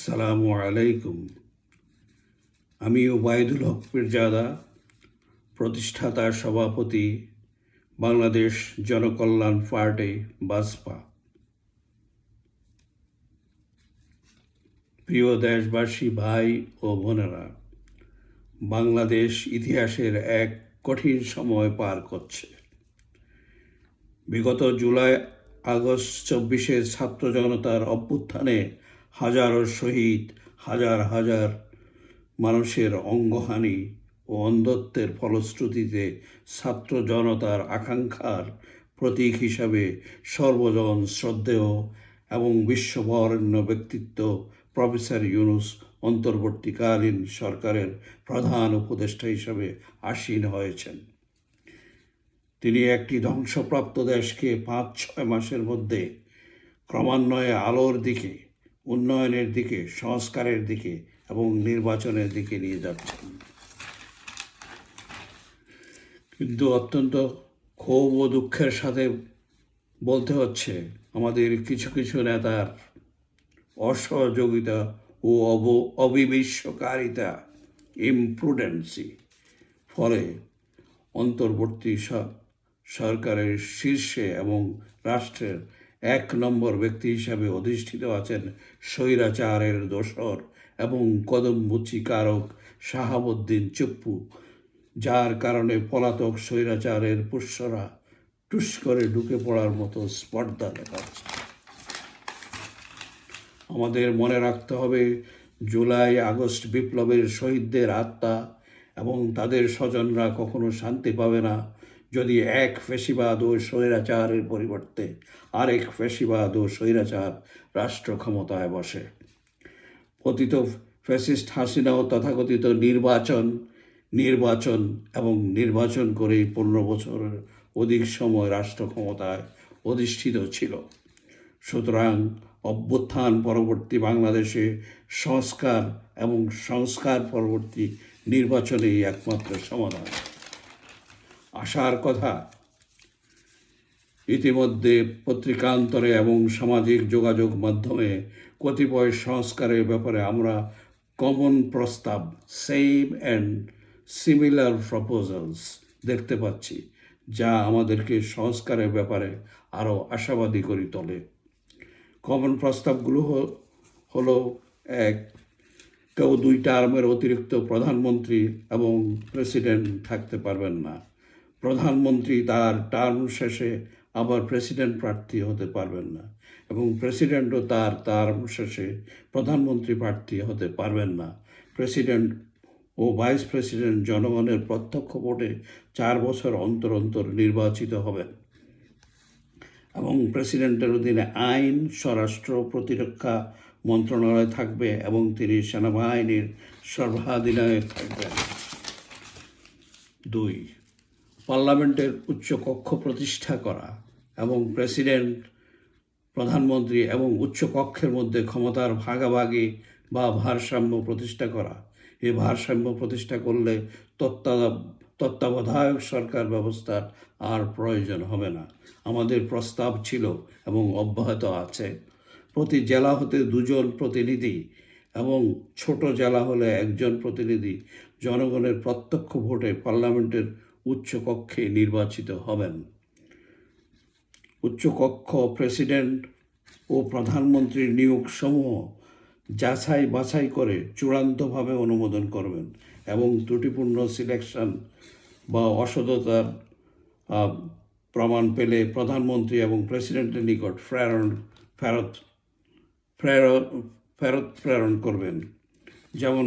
আসসালামু আলাইকুম। আমি ওবায়দুল হক পীরজাদা, প্রতিষ্ঠাতা সভাপতি, বাংলাদেশ জনকল্যাণ পার্টি বাসপা। প্রিয় দেশবাসী, ভাই ও বোনেরা, বাংলাদেশ ইতিহাসের এক কঠিন সময় পার করছে। বিগত জুলাই আগস্ট 24-এর ছাত্র জনতার অভ্যুত্থানে হাজারো শহীদ, হাজার হাজার মানুষের অঙ্গহানি ও অন্ধত্বের ফলশ্রুতিতে ছাত্র জনতার আকাঙ্ক্ষার প্রতীক হিসাবে সর্বজন শ্রদ্ধেয় এবং বিশ্ববরেণ্য ব্যক্তিত্ব প্রফেসর ইউনূস অন্তর্বর্তীকালীন সরকারের প্রধান উপদেষ্টা হিসাবে আসীন হয়েছেন। তিনি একটি ধ্বংসপ্রাপ্ত দেশকে 5-6 মাসের মধ্যে ক্রমান্বয়ে আলোর দিকে, উন্নয়নের দিকে, সংস্কারের দিকে এবং নির্বাচনের দিকে নিয়ে যাচ্ছেন। কিন্তু অত্যন্ত ক্ষোভ ও দুঃখের সাথে বলতে হচ্ছে, আমাদের কিছু কিছু নেতার অসহযোগিতা ও অবিবেশ্যকারিতা, ইমপ্রুডেন্সি ফলে অন্তর্বর্তী সরকারের শীর্ষে এবং রাষ্ট্রের 1 নম্বর ব্যক্তি হিসাবে অধিষ্ঠিত আছেন স্বৈরাচারের দোসর এবং কদমবুচি কারক শাহাবুদ্দিন চুপ্পু, যার কারণে পলাতক স্বৈরাচারের পুষ্যরা টুস করে ঢুকে পড়ার মতো স্পর্ধা দেখাচ্ছে। আমাদের মনে রাখতে হবে, জুলাই আগস্ট বিপ্লবের শহীদদের আত্মা এবং তাদের স্বজনরা কখনো শান্তি পাবে না যদি এক ফ্যাসিবাদ ও স্বৈরাচারের পরিবর্তে আরেক ফ্যাসিবাদ ও স্বৈরাচার রাষ্ট্র ক্ষমতায় বসে। পতিত ফ্যাসিস্ট হাসিনাও তথাকথিত নির্বাচন করেই 15 বছরের অধিক সময় রাষ্ট্র ক্ষমতায় অধিষ্ঠিত ছিল। সুতরাং অভ্যুত্থান পরবর্তী বাংলাদেশে সংস্কার পরবর্তী নির্বাচনেই একমাত্র সমাধান। আশার কথা, ইতিমধ্যে পত্রিকান্তরে এবং সামাজিক যোগাযোগ মাধ্যমে কতিপয় সংস্কারের ব্যাপারে আমরা কমন প্রস্তাব, সেম অ্যান্ড সিমিলার প্রপোজালস দেখতে পাচ্ছি, যা আমাদেরকে সংস্কারের ব্যাপারে আরও আশাবাদী করে তোলে। কমন প্রস্তাবগুলো হলো: 1, কেউ 2 টার্মের অতিরিক্ত প্রধানমন্ত্রী এবং প্রেসিডেন্ট থাকতে পারবেন না। প্রধানমন্ত্রী তার টার্ম শেষে আবার প্রেসিডেন্ট প্রার্থী হতে পারবেন না, এবং প্রেসিডেন্টও তার টার্ম শেষে প্রধানমন্ত্রী প্রার্থী হতে পারবেন না। প্রেসিডেন্ট ও ভাইস প্রেসিডেন্ট জনগণের প্রত্যক্ষ ভোটে 4 বছর অন্তর অন্তর নির্বাচিত হবেন, এবং প্রেসিডেন্টের অধীনে আইন, স্বরাষ্ট্র, প্রতিরক্ষা মন্ত্রণালয় থাকবে এবং তিনি সেনাবাহিনীর সর্বাধিনায়ক থাকবেন। 2, পার্লামেন্টের উচ্চকক্ষ প্রতিষ্ঠা করা এবং প্রেসিডেন্ট, প্রধানমন্ত্রী এবং উচ্চকক্ষের মধ্যে ক্ষমতার ভাগাভাগি বা ভারসাম্য প্রতিষ্ঠা করা। এই ভারসাম্য প্রতিষ্ঠা করলে তত্ত্বাবধায়ক সরকার ব্যবস্থার আর প্রয়োজন হবে না। আমাদের প্রস্তাব ছিল এবং অব্যাহত আছে, প্রতি জেলা হতে 2 জন প্রতিনিধি এবং ছোট জেলা হলে 1 জন প্রতিনিধি জনগণের প্রত্যক্ষ ভোটে পার্লামেন্টের উচ্চকক্ষে নির্বাচিত হবেন। উচ্চকক্ষ প্রেসিডেন্ট ও প্রধানমন্ত্রীর নিয়োগসমূহ যাচাই বাছাই করে চূড়ান্তভাবে অনুমোদন করবেন এবং ত্রুটিপূর্ণ সিলেকশন বা অসততার প্রমাণ পেলে প্রধানমন্ত্রী এবং প্রেসিডেন্টের নিকট ফেরত প্রেরণ করবেন। যেমন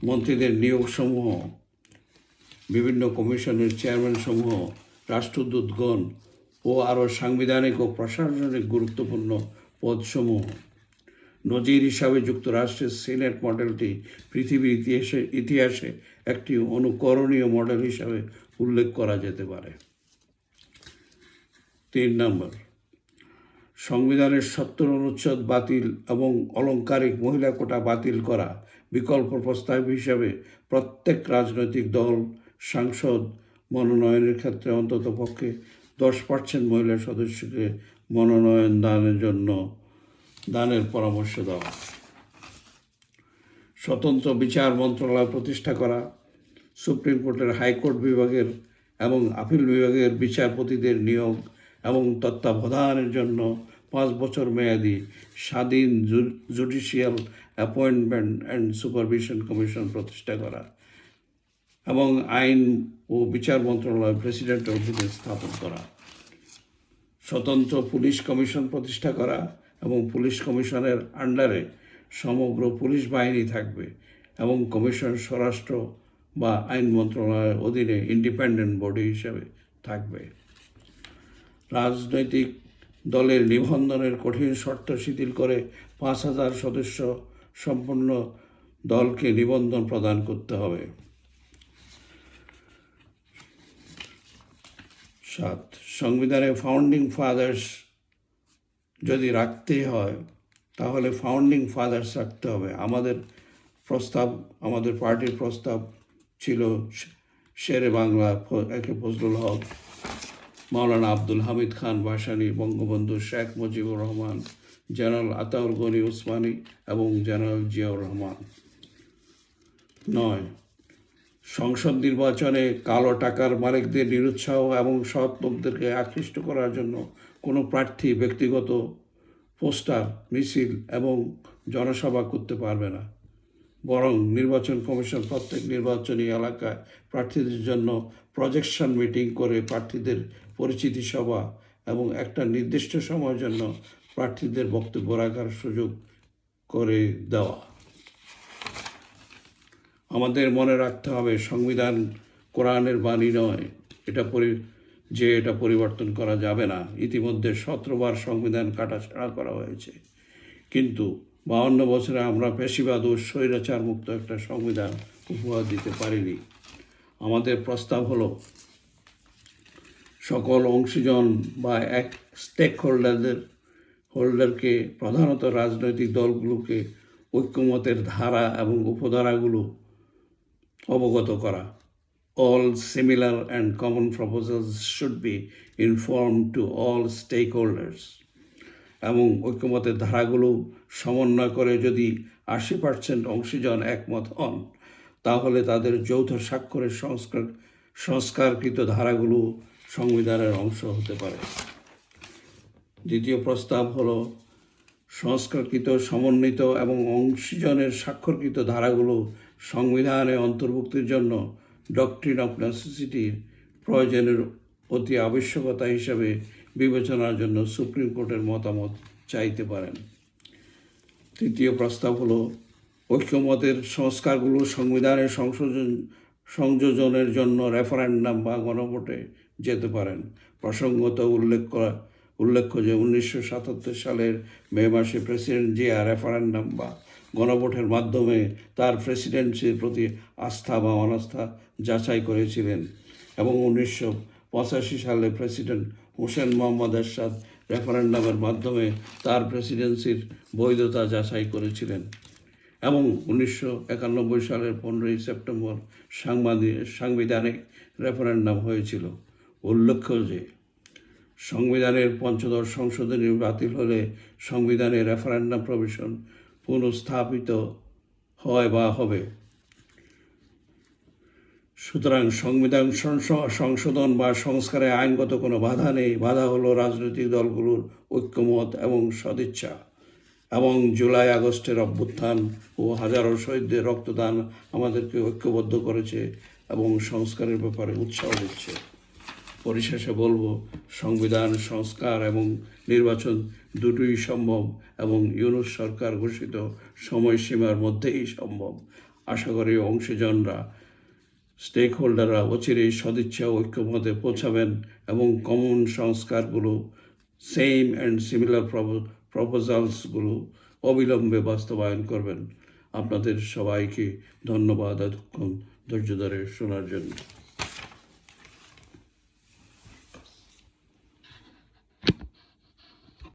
মন্ত্রীদের নিয়োগসমূহ, বিভিন্ন কমিশনের চেয়ারম্যানসমূহ, রাষ্ট্রদূতগণ ও আরও সাংবিধানিক ও প্রশাসনিক গুরুত্বপূর্ণ পদসমূহ। নজির হিসাবে যুক্তরাষ্ট্রের সিনেট মডেলটি পৃথিবীর ইতিহাসে একটি অনুকরণীয় মডেল হিসাবে উল্লেখ করা যেতে পারে। 3 নম্বর, সংবিধানের 70 অনুচ্ছেদ বাতিল এবং অলংকারিক মহিলা কোটা বাতিল করা। বিকল্প প্রস্তাব হিসাবে প্রত্যেক রাজনৈতিক দল সাংসদ মনোনয়নের ক্ষেত্রে অন্তত পক্ষে 10% মহিলা সদস্যকে মনোনয়ন দানের পরামর্শ দেওয়া। স্বতন্ত্র বিচার মন্ত্রণালয় প্রতিষ্ঠা করা, সুপ্রিম কোর্টের হাইকোর্ট বিভাগের এবং আপিল বিভাগের বিচারপতিদের নিয়োগ এবং তত্ত্বাবধানের জন্য 5 বছর মেয়াদী স্বাধীন judicial appointment and supervision commission প্রতিষ্ঠা করা এবং আইন ও বিচার মন্ত্রণালয় প্রেসিডেন্টের অধীনে স্থাপন করা, স্বতন্ত্র পুলিশ কমিশন প্রতিষ্ঠা করা এবং পুলিশ কমিশনের আন্ডারে সমগ্র পুলিশ বাহিনী থাকবে এবং কমিশন স্বরাষ্ট্র বা আইন মন্ত্রণালয়ের অধীনে ইন্ডিপেন্ডেন্ট বডি হিসেবে থাকবে। রাজনৈতিক দলের নিবন্ধনের কঠিন শর্ত শিথিল করে 5,000 সদস্য সম্পন্ন দলকে নিবন্ধন প্রদান করতে হবে। 7. সংবিধানে ফাউন্ডিং ফাদার্স যদি রাখতেই হয় তাহলে ফাউন্ডিং ফাদার্স রাখতে হবে। আমাদের পার্টির প্রস্তাব ছিল শেরে বাংলা একে ফজলুল হক, মাওলানা আব্দুল হামিদ খান ভাসানী, বঙ্গবন্ধু শেখ মুজিবুর রহমান, জেনারেল আতাউর গনি উসমানী এবং জেনারেল জিয়াউর রহমান। 9. সংসদ নির্বাচনে কালো টাকার মালিকদের নিরুৎসাহ এবং সৎ লোকদেরকে আকৃষ্ট করার জন্য কোনো প্রার্থী ব্যক্তিগত পোস্টার, মিছিল এবং জনসভা করতে পারবে না, বরং নির্বাচন কমিশন প্রত্যেক নির্বাচনী এলাকায় প্রার্থীদের জন্য প্রজেকশন মিটিং করে প্রার্থীদের পরিচিতি সভা এবং একটা নির্দিষ্ট সময়ের জন্য প্রার্থীদের বক্তব্য রাখার সুযোগ করে দেওয়া। আমাদের মনে রাখতে হবে সংবিধান কোরআনের বাণী নয়, এটা পরিবর্তন করা যাবে না। ইতিমধ্যে 17 বার সংবিধান কাটাছাড়া করা হয়েছে, কিন্তু 52 বছরে আমরা ফ্যাসিবাদ ও স্বৈরাচার মুক্ত একটা সংবিধান উপহার দিতে পারিনি। আমাদের প্রস্তাব হলো সকল অংশীজন বা স্টেক হোল্ডারকে প্রধানত রাজনৈতিক দলগুলোকে ঐক্যমতের ধারা এবং উপধারাগুলো অবগত করা। All similar and common proposals should be informed to all stakeholders. এবং ঐক্যমতের ধারাগুলো সমন্বয় করে যদি 80% অংশীজন একমত হন তাহলে তাদের যৌথ স্বাক্ষরের সংস্কারকৃত ধারাগুলো সংবিধানের অংশ হতে পারে। দ্বিতীয় প্রস্তাব হলো সংস্কারকৃত, সমন্বিত এবং অংশীজনের স্বাক্ষরকৃত ধারাগুলো সংবিধানে অন্তর্ভুক্তির জন্য ডক্ট্রিন অফ নেসেসিটির প্রয়োজনের অতি আবশ্যকতা হিসাবে বিবেচনার জন্য সুপ্রিম কোর্টের মতামত চাইতে পারেন। তৃতীয় প্রস্তাব হলো ঐক্যমতের সংস্কারগুলো সংবিধানের সংযোজনের জন্য রেফারেন্ডাম বা গণভোটে যেতে পারেন। প্রসঙ্গত উল্লেখ্য যে 1977 সালের মে মাসে প্রেসিডেন্ট জিয়া রেফারেন্ডাম বা গণভোটের মাধ্যমে তার প্রেসিডেন্সির প্রতি আস্থা বা অনাস্থা যাচাই করেছিলেন এবং 1985 সালে প্রেসিডেন্ট হোসেন মোহাম্মদ এরশাদ রেফারেন্ডামের মাধ্যমে তার প্রেসিডেন্সির বৈধতা যাচাই করেছিলেন এবং 1991 সালের 15 সেপ্টেম্বর সাংবিধানিক রেফারেন্ডাম হয়েছিল। উল্লেখ্য যে সংবিধানের 5ম সংশোধনী বাতিল হলে সংবিধানে রেফারেন্ডাম প্রভিশন পুনঃস্থাপিত হয় বা হবে। সুতরাং সংবিধান সংশোধন বা সংস্কারে আইনগত কোনো বাধা নেই। বাধা হলো রাজনৈতিক দলগুলোর ঐক্যমত এবং সদিচ্ছা এবং জুলাই আগস্টের অভ্যুত্থান ও হাজারো শহীদদের রক্তদান আমাদেরকে ঐক্যবদ্ধ করেছে এবং সংস্কারের ব্যাপারে উৎসাহ দিচ্ছে। পরিশেষে বলবো, সংবিধান সংস্কার এবং নির্বাচন দুটোই সম্ভব এবং ইউনূস সরকার ঘোষিত সময়সীমার মধ্যেই সম্ভব। আশা করি অংশীজনরা, স্টেক হোল্ডাররা অচিরেই সদিচ্ছা ঐক্যমতে পৌঁছাবেন এবং কমন সংস্কারগুলো, সেম অ্যান্ড সিমিলার প্রপোজালসগুলো অবিলম্বে বাস্তবায়ন করবেন। আপনাদের সবাইকে ধন্যবাদ এতক্ষণ ধৈর্য ধরে শোনার জন্য।